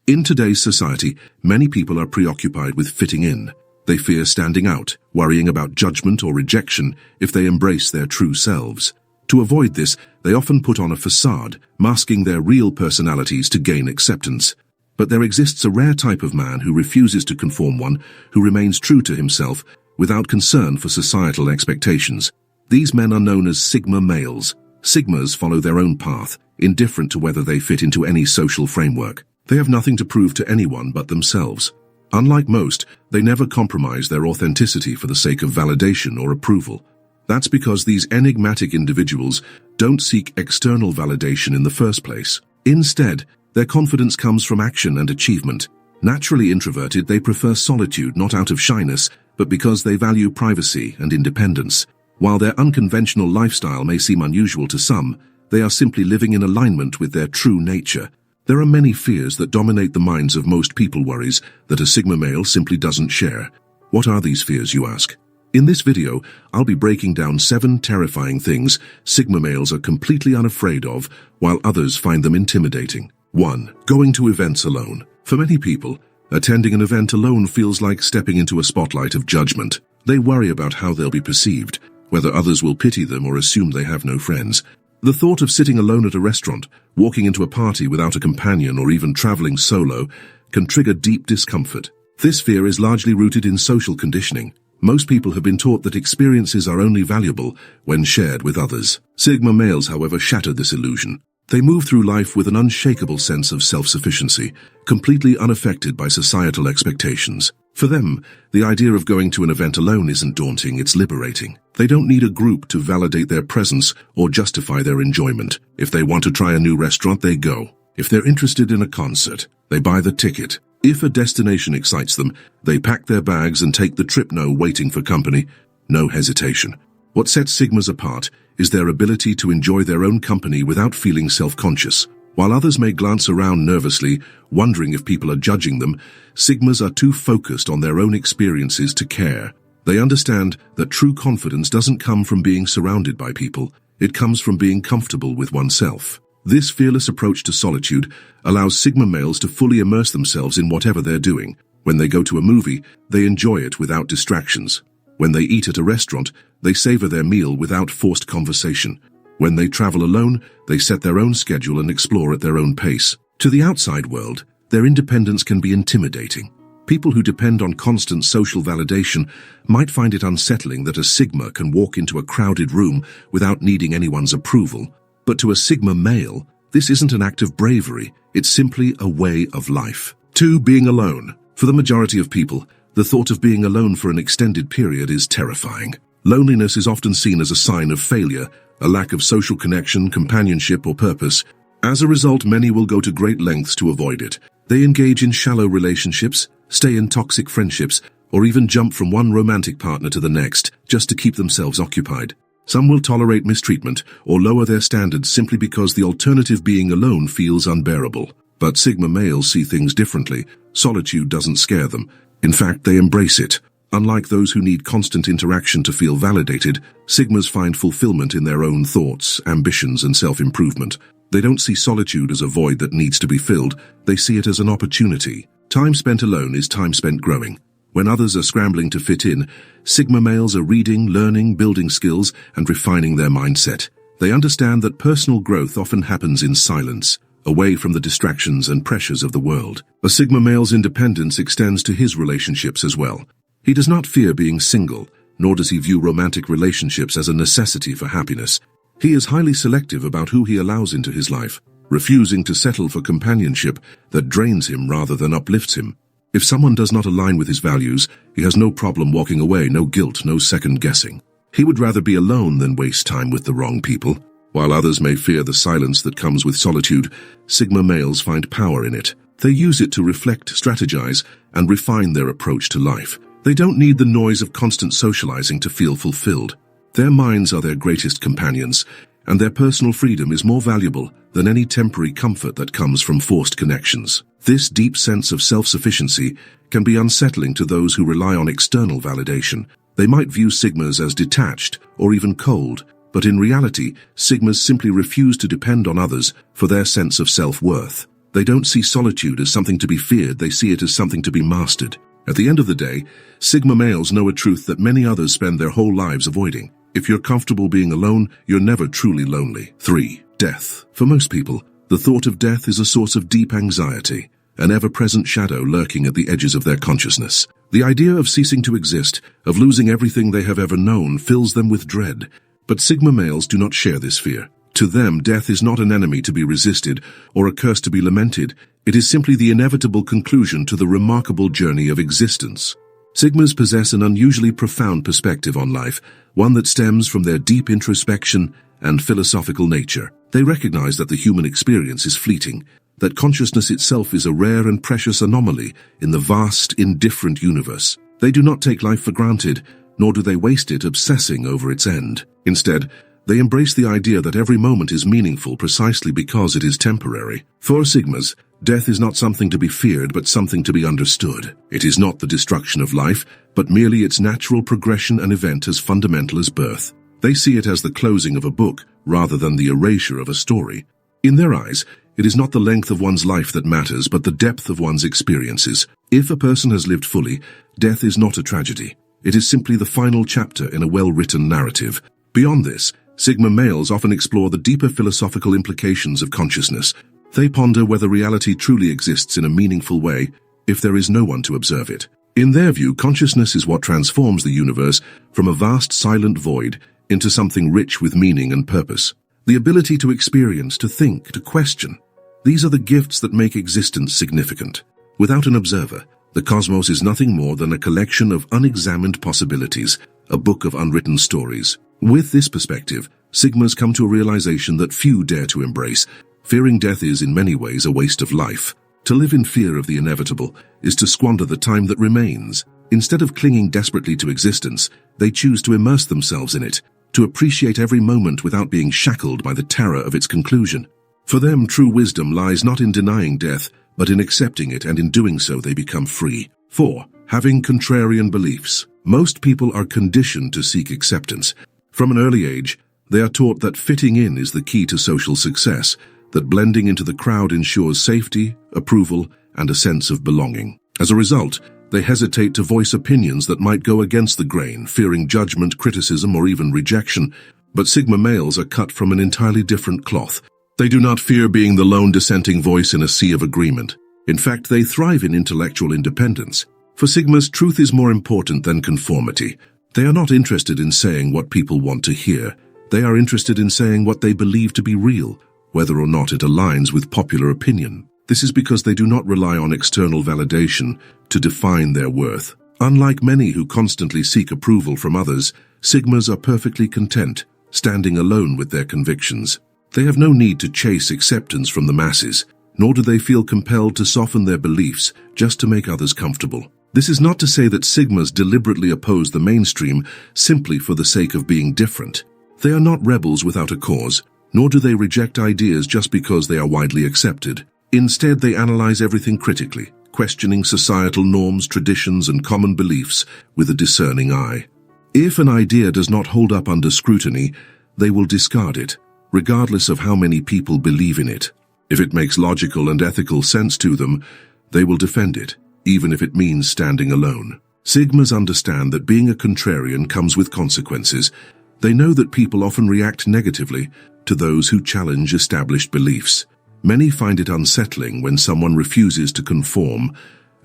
In today's society, many people are preoccupied with fitting in. They fear standing out, worrying about judgment or rejection if they embrace their true selves. To avoid this, they often put on a facade, masking their real personalities to gain acceptance. But there exists a rare type of man who refuses to conform, one who remains true to himself without concern for societal expectations. These men are known as Sigma males. Sigmas follow their own path, indifferent to whether they fit into any social framework. They have nothing to prove to anyone but themselves. Unlike most, they never compromise their authenticity for the sake of validation or approval. That's because these enigmatic individuals don't seek external validation in the first place. Instead, their confidence comes from action and achievement. Naturally introverted, they prefer solitude not out of shyness, but because they value privacy and independence. While their unconventional lifestyle may seem unusual to some, they are simply living in alignment with their true nature. There are many fears that dominate the minds of most people, worries that a Sigma male simply doesn't share. What are these fears, you ask? In this video, I'll be breaking down 7 terrifying things Sigma males are completely unafraid of, while others find them intimidating. 1. Going to events alone. For many people, attending an event alone feels like stepping into a spotlight of judgment. They worry about how they'll be perceived, whether others will pity them or assume they have no friends. The thought of sitting alone at a restaurant, walking into a party without a companion, or even traveling solo can trigger deep discomfort. This fear is largely rooted in social conditioning. Most people have been taught that experiences are only valuable when shared with others. Sigma males, however, shatter this illusion. They move through life with an unshakable sense of self-sufficiency, completely unaffected by societal expectations. For them, the idea of going to an event alone isn't daunting, it's liberating. They don't need a group to validate their presence or justify their enjoyment. If they want to try a new restaurant, they go. If they're interested in a concert, they buy the ticket. If a destination excites them, they pack their bags and take the trip, no waiting for company, no hesitation. What sets Sigmas apart is their ability to enjoy their own company without feeling self-conscious. While others may glance around nervously, wondering if people are judging them, Sigmas are too focused on their own experiences to care. They understand that true confidence doesn't come from being surrounded by people, it comes from being comfortable with oneself. This fearless approach to solitude allows Sigma males to fully immerse themselves in whatever they're doing. When they go to a movie, they enjoy it without distractions. When they eat at a restaurant, they savor their meal without forced conversation. When they travel alone, they set their own schedule and explore at their own pace. To the outside world, their independence can be intimidating. People who depend on constant social validation might find it unsettling that a Sigma can walk into a crowded room without needing anyone's approval. But to a Sigma male, this isn't an act of bravery, it's simply a way of life. 2. Being alone. For the majority of people, the thought of being alone for an extended period is terrifying. Loneliness is often seen as a sign of failure, a lack of social connection, companionship, or purpose. As a result, many will go to great lengths to avoid it. They engage in shallow relationships, stay in toxic friendships, or even jump from one romantic partner to the next just to keep themselves occupied. Some will tolerate mistreatment or lower their standards simply because the alternative, being alone, feels unbearable. But Sigma males see things differently. Solitude doesn't scare them. In fact, they embrace it. Unlike those who need constant interaction to feel validated, Sigmas find fulfillment in their own thoughts, ambitions, and self-improvement. They don't see solitude as a void that needs to be filled, they see it as an opportunity. Time spent alone is time spent growing. When others are scrambling to fit in, Sigma males are reading, learning, building skills, and refining their mindset. They understand that personal growth often happens in silence, away from the distractions and pressures of the world. A Sigma male's independence extends to his relationships as well. He does not fear being single, nor does he view romantic relationships as a necessity for happiness. He is highly selective about who he allows into his life, refusing to settle for companionship that drains him rather than uplifts him. If someone does not align with his values, he has no problem walking away, no guilt, no second guessing. He would rather be alone than waste time with the wrong people. While others may fear the silence that comes with solitude, Sigma males find power in it. They use it to reflect, strategize, and refine their approach to life. They don't need the noise of constant socializing to feel fulfilled. Their minds are their greatest companions, and their personal freedom is more valuable than any temporary comfort that comes from forced connections. This deep sense of self-sufficiency can be unsettling to those who rely on external validation. They might view Sigmas as detached or even cold, but in reality, Sigmas simply refuse to depend on others for their sense of self-worth. They don't see solitude as something to be feared, they see it as something to be mastered. At the end of the day, Sigma males know a truth that many others spend their whole lives avoiding. If you're comfortable being alone, you're never truly lonely. 3. Death. For most people, the thought of death is a source of deep anxiety, an ever-present shadow lurking at the edges of their consciousness. The idea of ceasing to exist, of losing everything they have ever known, fills them with dread. But Sigma males do not share this fear. To them, death is not an enemy to be resisted or a curse to be lamented. It is simply the inevitable conclusion to the remarkable journey of existence. Sigmas possess an unusually profound perspective on life, one that stems from their deep introspection and philosophical nature. They recognize that the human experience is fleeting, that consciousness itself is a rare and precious anomaly in the vast, indifferent universe. They do not take life for granted, nor do they waste it obsessing over its end. Instead, they embrace the idea that every moment is meaningful precisely because it is temporary. For Sigmas, death is not something to be feared, but something to be understood. It is not the destruction of life, but merely its natural progression, an event as fundamental as birth. They see it as the closing of a book, rather than the erasure of a story. In their eyes, it is not the length of one's life that matters, but the depth of one's experiences. If a person has lived fully, death is not a tragedy. It is simply the final chapter in a well-written narrative. Beyond this, Sigma males often explore the deeper philosophical implications of consciousness. They ponder whether reality truly exists in a meaningful way if there is no one to observe it. In their view, consciousness is what transforms the universe from a vast silent void into something rich with meaning and purpose. The ability to experience, to think, to question. These are the gifts that make existence significant. Without an observer, the cosmos is nothing more than a collection of unexamined possibilities, a book of unwritten stories. With this perspective, Sigmas come to a realization that few dare to embrace. Fearing death is in many ways a waste of life. To live in fear of the inevitable is to squander the time that remains. Instead of clinging desperately to existence, they choose to immerse themselves in it, to appreciate every moment without being shackled by the terror of its conclusion. For them, true wisdom lies not in denying death, but in accepting it, and in doing so they become free. 4. Having contrarian beliefs. Most people are conditioned to seek acceptance. From an early age, they are taught that fitting in is the key to social success, that blending into the crowd ensures safety, approval, and a sense of belonging. As a result, they hesitate to voice opinions that might go against the grain, fearing judgment, criticism, or even rejection. But Sigma males are cut from an entirely different cloth. They do not fear being the lone dissenting voice in a sea of agreement. In fact, they thrive in intellectual independence. For Sigmas, truth is more important than conformity. They are not interested in saying what people want to hear. They are interested in saying what they believe to be real, whether or not it aligns with popular opinion. This is because they do not rely on external validation to define their worth. Unlike many who constantly seek approval from others, Sigmas are perfectly content, standing alone with their convictions. They have no need to chase acceptance from the masses, nor do they feel compelled to soften their beliefs just to make others comfortable. This is not to say that Sigmas deliberately oppose the mainstream simply for the sake of being different. They are not rebels without a cause, nor do they reject ideas just because they are widely accepted. Instead, they analyze everything critically, questioning societal norms, traditions, and common beliefs with a discerning eye. If an idea does not hold up under scrutiny, they will discard it, regardless of how many people believe in it. If it makes logical and ethical sense to them, they will defend it, even if it means standing alone. Sigmas understand that being a contrarian comes with consequences. They know that people often react negatively to those who challenge established beliefs. Many find it unsettling when someone refuses to conform,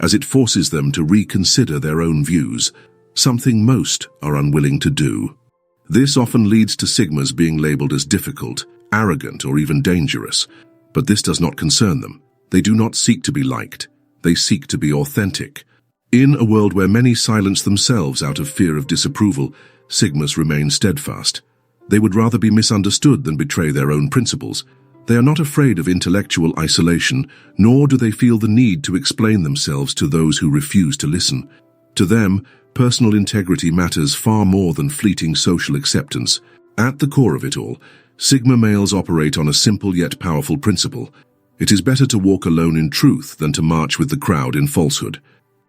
as it forces them to reconsider their own views, something most are unwilling to do. This often leads to Sigmas being labeled as difficult, arrogant, or even dangerous. But this does not concern them. They do not seek to be liked. They seek to be authentic. In a world where many silence themselves out of fear of disapproval, Sigmas remain steadfast. They would rather be misunderstood than betray their own principles. They are not afraid of intellectual isolation, nor do they feel the need to explain themselves to those who refuse to listen. To them, personal integrity matters far more than fleeting social acceptance. At the core of it all, Sigma males operate on a simple yet powerful principle. It is better to walk alone in truth than to march with the crowd in falsehood.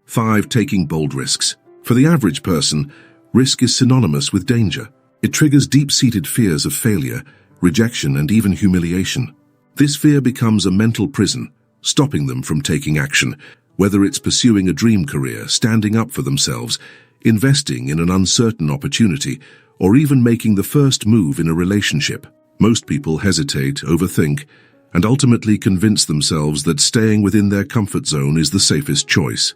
5. Taking bold risks. For the average person, risk is synonymous with danger. It triggers deep-seated fears of failure, rejection, and even humiliation. This fear becomes a mental prison, stopping them from taking action, whether it's pursuing a dream career, standing up for themselves, investing in an uncertain opportunity, or even making the first move in a relationship. Most people hesitate, overthink, and ultimately convince themselves that staying within their comfort zone is the safest choice.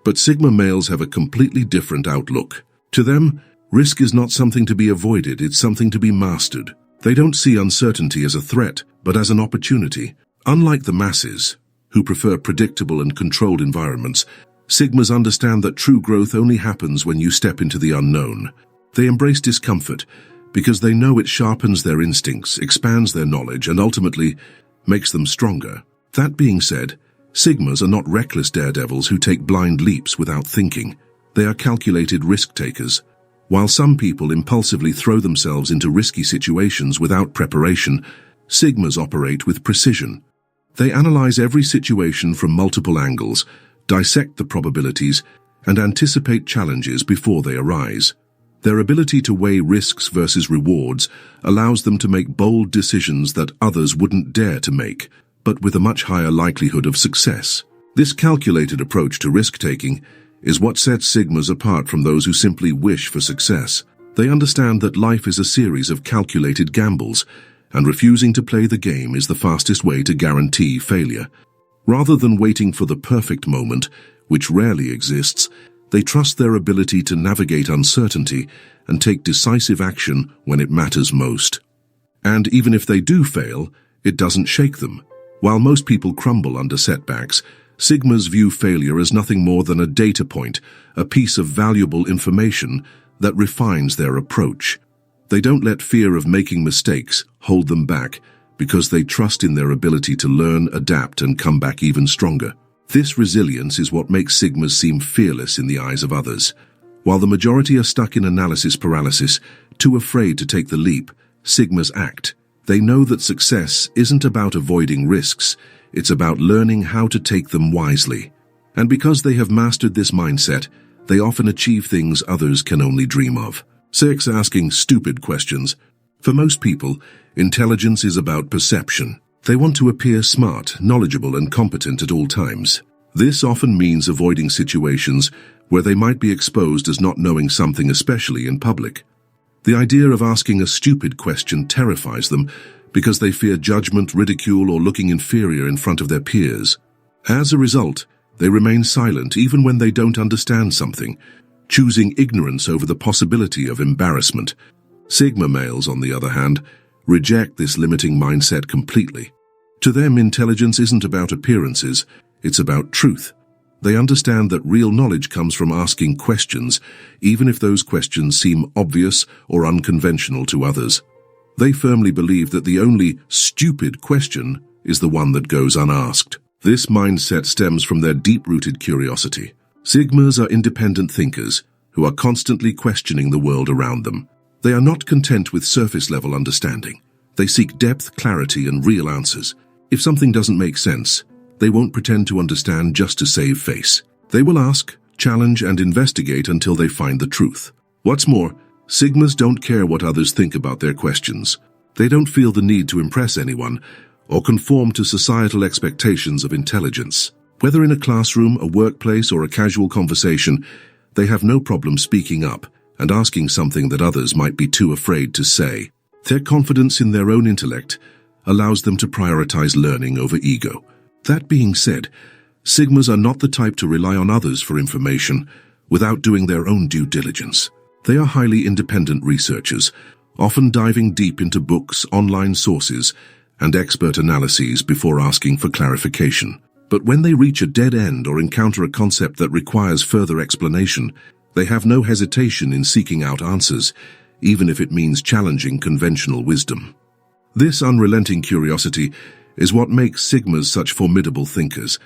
But Sigma males have a completely different outlook. To them, risk is not something to be avoided, it's something to be mastered. They don't see uncertainty as a threat, but as an opportunity. Unlike the masses, who prefer predictable and controlled environments, Sigmas understand that true growth only happens when you step into the unknown. They embrace discomfort because they know it sharpens their instincts, expands their knowledge, and ultimately makes them stronger. That being said, Sigmas are not reckless daredevils who take blind leaps without thinking. They are calculated risk-takers. While some people impulsively throw themselves into risky situations without preparation, Sigmas operate with precision. They analyze every situation from multiple angles, dissect the probabilities, and anticipate challenges before they arise. Their ability to weigh risks versus rewards allows them to make bold decisions that others wouldn't dare to make, but with a much higher likelihood of success. This calculated approach to risk-taking is what sets Sigmas apart from those who simply wish for success. They understand that life is a series of calculated gambles, and refusing to play the game is the fastest way to guarantee failure. Rather than waiting for the perfect moment, which rarely exists, they trust their ability to navigate uncertainty and take decisive action when it matters most. And even if they do fail, it doesn't shake them. While most people crumble under setbacks, Sigmas view failure as nothing more than a data point, a piece of valuable information that refines their approach. They don't let fear of making mistakes hold them back because they trust in their ability to learn, adapt, and come back even stronger. This resilience is what makes Sigmas seem fearless in the eyes of others. While the majority are stuck in analysis paralysis, too afraid to take the leap, Sigmas act. They know that success isn't about avoiding risks, it's about learning how to take them wisely. And because they have mastered this mindset, they often achieve things others can only dream of. 6. Asking stupid questions. For most people, intelligence is about perception. They want to appear smart, knowledgeable, and competent at all times. This often means avoiding situations where they might be exposed as not knowing something, especially in public. The idea of asking a stupid question terrifies them because they fear judgment, ridicule, or looking inferior in front of their peers. As a result, they remain silent even when they don't understand something, choosing ignorance over the possibility of embarrassment. Sigma males, on the other hand, reject this limiting mindset completely. To them, intelligence isn't about appearances, it's about truth. They understand that real knowledge comes from asking questions, even if those questions seem obvious or unconventional to others. They firmly believe that the only stupid question is the one that goes unasked. This mindset stems from their deep-rooted curiosity. Sigmas are independent thinkers who are constantly questioning the world around them. They are not content with surface-level understanding. They seek depth, clarity, and real answers. If something doesn't make sense, they won't pretend to understand just to save face. They will ask, challenge, and investigate until they find the truth. What's more, Sigmas don't care what others think about their questions. They don't feel the need to impress anyone or conform to societal expectations of intelligence. Whether in a classroom, a workplace, or a casual conversation, they have no problem speaking up and asking something that others might be too afraid to say. Their confidence in their own intellect allows them to prioritize learning over ego. That being said, Sigmas are not the type to rely on others for information without doing their own due diligence. They are highly independent researchers, often diving deep into books, online sources, and expert analyses before asking for clarification. But when they reach a dead end or encounter a concept that requires further explanation, they have no hesitation in seeking out answers, even if it means challenging conventional wisdom. This unrelenting curiosity is what makes Sigmas such formidable thinkers.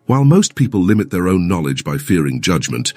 While most people limit their own knowledge by fearing judgment,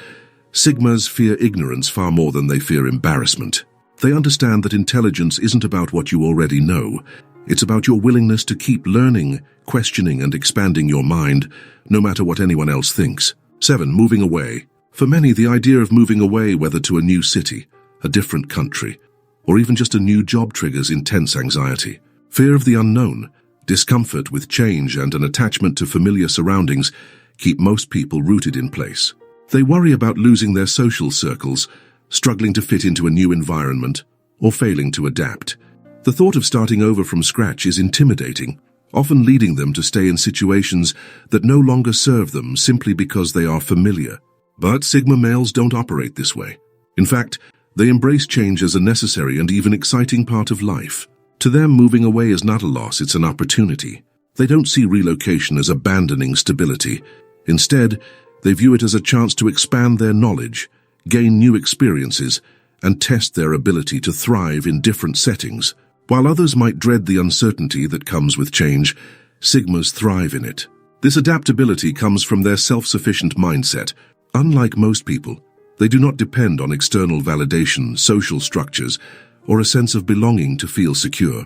Sigmas fear ignorance far more than they fear embarrassment. They understand that intelligence isn't about what you already know. It's about your willingness to keep learning, questioning, and expanding your mind, no matter what anyone else thinks. 7. Moving away. For many, the idea of moving away, whether to a new city, a different country, or even just a new job, triggers intense anxiety. Fear of the unknown, Discomfort with change and an attachment to familiar surroundings keep most people rooted in place. They worry about losing their social circles, struggling to fit into a new environment, or failing to adapt. The thought of starting over from scratch is intimidating, often leading them to stay in situations that no longer serve them simply because they are familiar. But Sigma males don't operate this way. In fact, they embrace change as a necessary and even exciting part of life. To them, moving away is not a loss, it's an opportunity. They don't see relocation as abandoning stability. Instead, they view it as a chance to expand their knowledge, gain new experiences, and test their ability to thrive in different settings. While others might dread the uncertainty that comes with change, Sigmas thrive in it. This adaptability comes from their self-sufficient mindset. Unlike most people, they do not depend on external validation, social structures, or a sense of belonging to feel secure.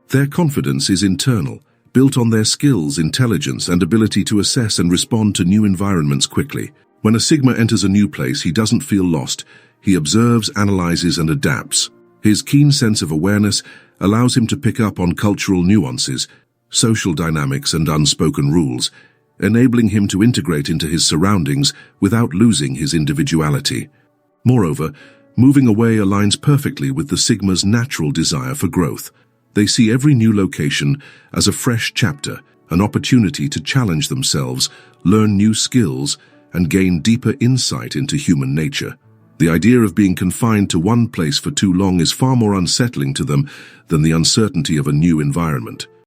Their confidence is internal, built on their skills, intelligence, and ability to assess and respond to new environments quickly. When a Sigma enters a new place, he doesn't feel lost. He observes, analyzes, and adapts. His keen sense of awareness allows him to pick up on cultural nuances, social dynamics, and unspoken rules, enabling him to integrate into his surroundings without losing his individuality. Moreover, moving away aligns perfectly with the Sigma's natural desire for growth. They see every new location as a fresh chapter, an opportunity to challenge themselves, learn new skills, and gain deeper insight into human nature. The idea of being confined to one place for too long is far more unsettling to them than the uncertainty of a new environment.